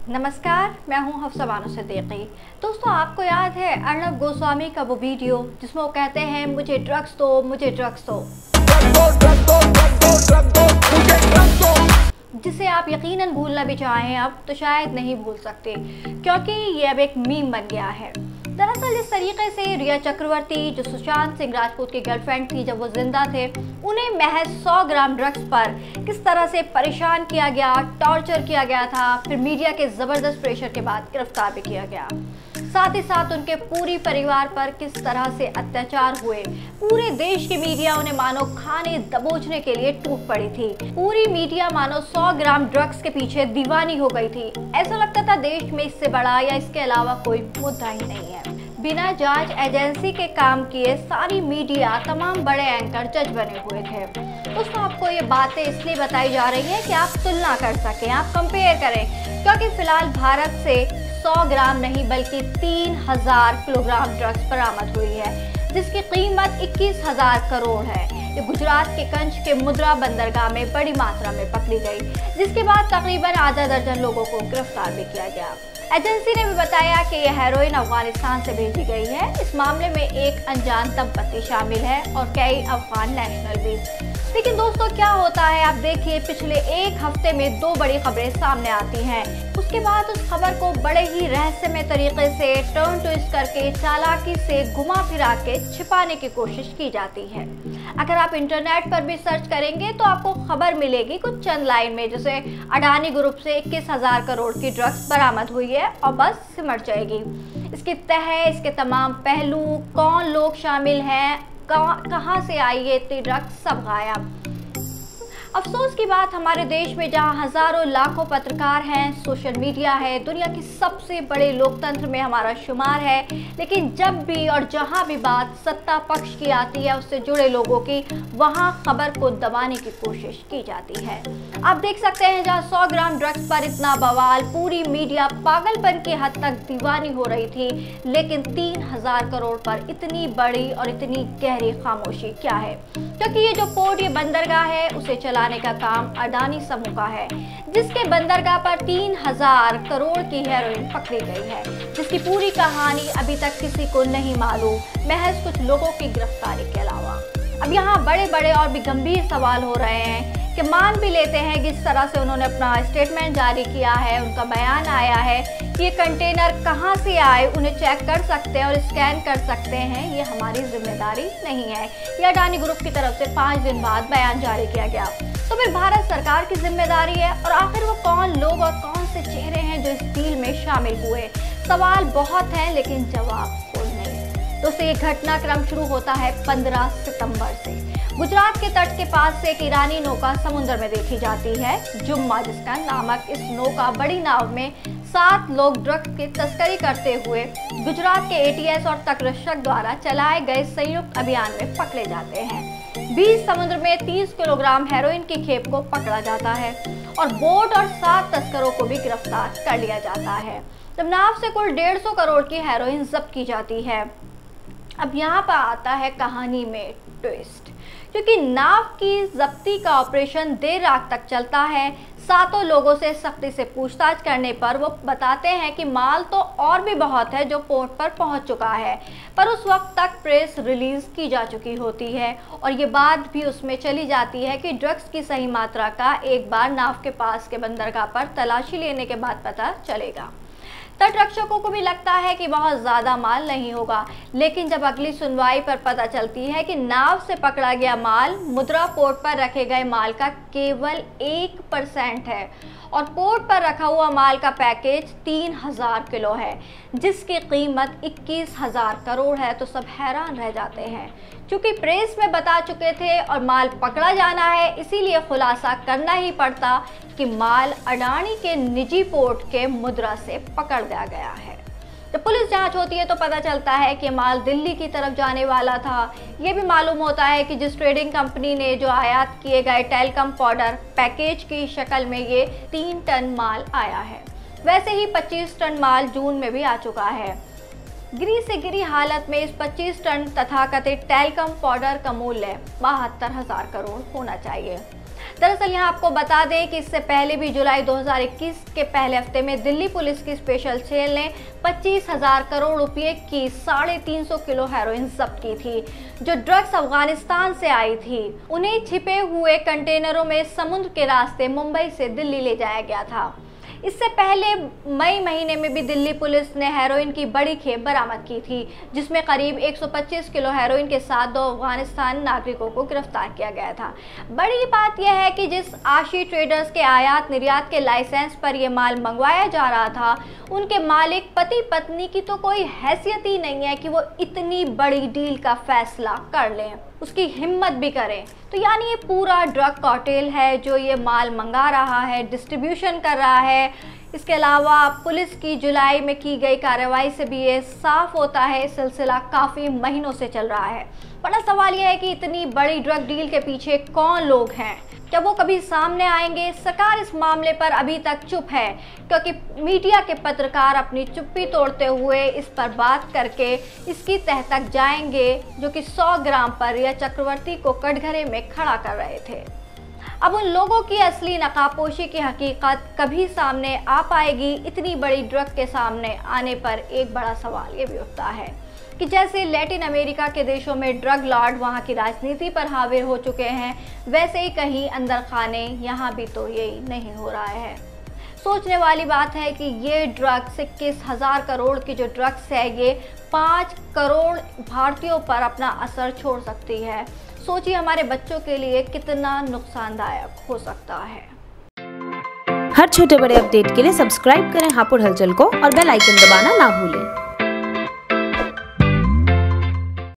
नमस्कार, मैं हूं हफ्सा बानो सिद्दीकी। दोस्तों, आपको याद है अर्नब गोस्वामी का वो वीडियो जिसमें वो कहते हैं मुझे ड्रग्स दो, मुझे ड्रग्स दो, जिसे आप यकीनन भूलना भी चाहें अब तो शायद नहीं भूल सकते, क्योंकि ये अब एक मीम बन गया है। दरअसल इस तरीके से रिया चक्रवर्ती, जो सुशांत सिंह राजपूत की गर्लफ्रेंड थी जब वो जिंदा थे, उन्हें महज 100 ग्राम ड्रग्स पर किस तरह से परेशान किया गया, टॉर्चर किया गया था, फिर मीडिया के ज़बरदस्त प्रेशर के बाद गिरफ्तार भी किया गया। साथ ही साथ उनके पूरी परिवार पर किस तरह से अत्याचार हुए। पूरे देश की मीडिया उन्हें मानो खाने दबोचने के लिए टूट पड़ी थी। पूरी मीडिया मानो 100 ग्राम ड्रग्स के पीछे दीवानी हो गई थी। ऐसा लगता था देश में इससे बड़ा या इसके अलावा कोई मुद्दा ही नहीं है। बिना जांच एजेंसी के काम किए सारी मीडिया, तमाम बड़े एंकर जज बने हुए थे। दोस्तों, आपको ये बातें इसलिए बताई जा रही हैं कि आप तुलना कर सकें, आप कंपेयर करें, क्योंकि फिलहाल भारत से 100 ग्राम नहीं बल्कि 3000 किलोग्राम ड्रग्स बरामद हुई है, जिसकी कीमत 21,000 करोड़ है। ये गुजरात के कंच के मुद्रा बंदरगाह में बड़ी मात्रा में पकड़ी गई, जिसके बाद तकरीबन आधा दर्जन लोगों को गिरफ्तार भी किया गया। एजेंसी ने भी बताया कि यह हेरोइन अफगानिस्तान से भेजी गई है। इस मामले में एक अनजान दंपति शामिल है और कई अफगान नेशनल भी। लेकिन दोस्तों, क्या होता है, आप देखिए, पिछले एक हफ्ते में 2 बड़ी खबरें सामने आती हैं। उसके बाद उस खबर को बड़े ही रहस्यमय तरीके से टर्न ट्विस्ट करके, चालाकी से घुमा फिरा के छिपाने की कोशिश की जाती है। अगर आप इंटरनेट पर भी सर्च करेंगे तो आपको खबर मिलेगी कुछ चंद लाइन में, जैसे अडानी ग्रुप से 21,000 करोड़ की ड्रग्स बरामद हुई है और बस सिमट जाएगी। इसकी तह, इसके तमाम पहलू, कौन लोग शामिल हैं, कहां से आई है इतनी ड्रग्स, सब गायब। अफसोस की बात, हमारे देश में जहां हजारों लाखों पत्रकार हैं, सोशल मीडिया है, दुनिया की सबसे बड़े लोकतंत्र में हमारा शुमार है, लेकिन जब भी और जहां भी बात सत्ता पक्ष की आती है, उससे जुड़े लोगों की, वहां खबर को दबाने की कोशिश की जाती है। आप देख सकते हैं, जहां 100 ग्राम ड्रग्स पर इतना बवाल, पूरी मीडिया पागलपन की हद तक दीवानी हो रही थी, लेकिन 3000 करोड़ पर इतनी बड़ी और इतनी गहरी खामोशी क्या है? क्योंकि ये जो पोर्ट, ये बंदरगाह है, उसे चलाने का काम अडानी समूह का है, जिसके बंदरगाह पर 3000 करोड़ की हेरोइन पकड़ी गई है, जिसकी पूरी कहानी अभी तक किसी को नहीं मालूम, महज कुछ लोगों की गिरफ्तारी के अलावा। अब यहाँ बड़े बड़े और भी गंभीर सवाल हो रहे हैं कि मान भी लेते हैं कि इस तरह से उन्होंने अपना स्टेटमेंट जारी किया है, उनका बयान आया है कि ये कंटेनर कहाँ से आए, उन्हें चेक कर सकते हैं और स्कैन कर सकते हैं, ये हमारी जिम्मेदारी नहीं है। यह अडानी ग्रुप की तरफ से 5 दिन बाद बयान जारी किया गया, तो फिर भारत सरकार की जिम्मेदारी है। और आखिर वो कौन लोग और कौन से चेहरे हैं जो इस डील में शामिल हुए? सवाल बहुत हैं, लेकिन जवाब कोई नहीं। दोस्तों, ये घटनाक्रम शुरू होता है 15 सितंबर से। गुजरात के तट के पास से एक ईरानी नौका समुद्र में देखी जाती है, जुम्मा जिसका नामक इस नौका बड़ी नाव में 7 लोग ड्रग्स की तस्करी करते हुए गुजरात के एटीएस और तटरक्षक द्वारा चलाए गए संयुक्त अभियान में पकड़े जाते हैं। 20 समुद्र में 30 किलोग्राम हेरोइन की खेप को पकड़ा जाता है और बोट और 7 तस्करों को भी गिरफ्तार कर लिया जाता है। तब नाव से कुल 150 करोड़ की हेरोइन जब्त की जाती है। अब यहाँ पर आता है कहानी में ट्विस्ट, क्योंकि नाव की जब्ती का ऑपरेशन देर रात तक चलता है। 7 लोगों से सख्ती से पूछताछ करने पर वो बताते हैं कि माल तो और भी बहुत है जो पोर्ट पर पहुंच चुका है, पर उस वक्त तक प्रेस रिलीज की जा चुकी होती है और ये बात भी उसमें चली जाती है कि ड्रग्स की सही मात्रा का एक बार नाव के पास के बंदरगाह पर तलाशी लेने के बाद पता चलेगा। तटरक्षकों को भी लगता है कि बहुत ज़्यादा माल नहीं होगा, लेकिन जब अगली सुनवाई पर पता चलती है कि नाव से पकड़ा गया माल मुद्रा पोर्ट पर रखे गए माल का केवल 1% है और पोर्ट पर रखा हुआ माल का पैकेज 3000 किलो है, जिसकी कीमत 21,000 करोड़ है, तो सब हैरान रह जाते हैं। क्योंकि प्रेस में बता चुके थे और माल पकड़ा जाना है, इसीलिए खुलासा करना ही पड़ता कि माल अडानी के निजी पोर्ट के मुद्रा से पकड़ लिया गया है। जब पुलिस जांच होती है तो पता चलता है कि माल दिल्ली की तरफ जाने वाला था। ये भी मालूम होता है कि जिस ट्रेडिंग कंपनी ने जो आयात किए गए टेलकम पाउडर पैकेज की शक्ल में ये 3 टन माल आया है। वैसे ही 25 टन माल जून में भी आ चुका है। गिरी से गिरी हालत में इस 25 टन तथाकथित टैल्कम पाउडर का मूल्य 72,000 करोड़ होना चाहिए। दरअसल यहाँ आपको बता दें कि इससे पहले भी जुलाई 2021 के पहले हफ्ते में दिल्ली पुलिस की स्पेशल सेल ने 25,000 करोड़ रुपए की 350 किलो हेरोइन जब्त की थी, जो ड्रग्स अफगानिस्तान से आई थी। उन्हें छिपे हुए कंटेनरों में समुद्र के रास्ते मुंबई से दिल्ली ले जाया गया था। इससे पहले मई महीने में भी दिल्ली पुलिस ने हेरोइन की बड़ी खेप बरामद की थी, जिसमें करीब 125 किलो हेरोइन के साथ 2 अफगानिस्तान नागरिकों को गिरफ्तार किया गया था। बड़ी बात यह है कि जिस आशी ट्रेडर्स के आयात निर्यात के लाइसेंस पर यह माल मंगवाया जा रहा था, उनके मालिक पति पत्नी की तो कोई हैसियत ही नहीं है कि वो इतनी बड़ी डील का फैसला कर लें, उसकी हिम्मत भी करें। तो यानी ये पूरा ड्रग कार्टेल है जो ये माल मंगा रहा है, डिस्ट्रीब्यूशन कर रहा है। इसके अलावा पुलिस की जुलाई में की गई कार्रवाई से भी ये साफ होता है सिलसिला काफ़ी महीनों से चल रहा है। बड़ा सवाल यह है कि इतनी बड़ी ड्रग डील के पीछे कौन लोग हैं, क्या वो कभी सामने आएंगे? सरकार इस मामले पर अभी तक चुप है, क्योंकि मीडिया के पत्रकार अपनी चुप्पी तोड़ते हुए इस पर बात करके इसकी तह तक जाएंगे, जो कि 100 ग्राम पर रिया चक्रवर्ती को कटघरे में खड़ा कर रहे थे। अब उन लोगों की असली नकाबपोशी की हकीकत कभी सामने आ पाएगी? इतनी बड़ी ड्रग के सामने आने पर एक बड़ा सवाल ये भी उठता है कि जैसे लैटिन अमेरिका के देशों में ड्रग लॉर्ड वहाँ की राजनीति पर हाविर हो चुके हैं, वैसे ही कहीं अंदर खाने यहाँ भी तो यही नहीं हो रहा है। सोचने वाली बात है कि ये ड्रग्स 21,000 करोड़ की जो ड्रग्स है, ये 5 करोड़ भारतीयों पर अपना असर छोड़ सकती है। सोचिए हमारे बच्चों के लिए कितना नुकसानदायक हो सकता है। हर छोटे बड़े अपडेट के लिए सब्सक्राइब करें हापुड़ हलचल को और बेल आइकन दबाना ना भूलें।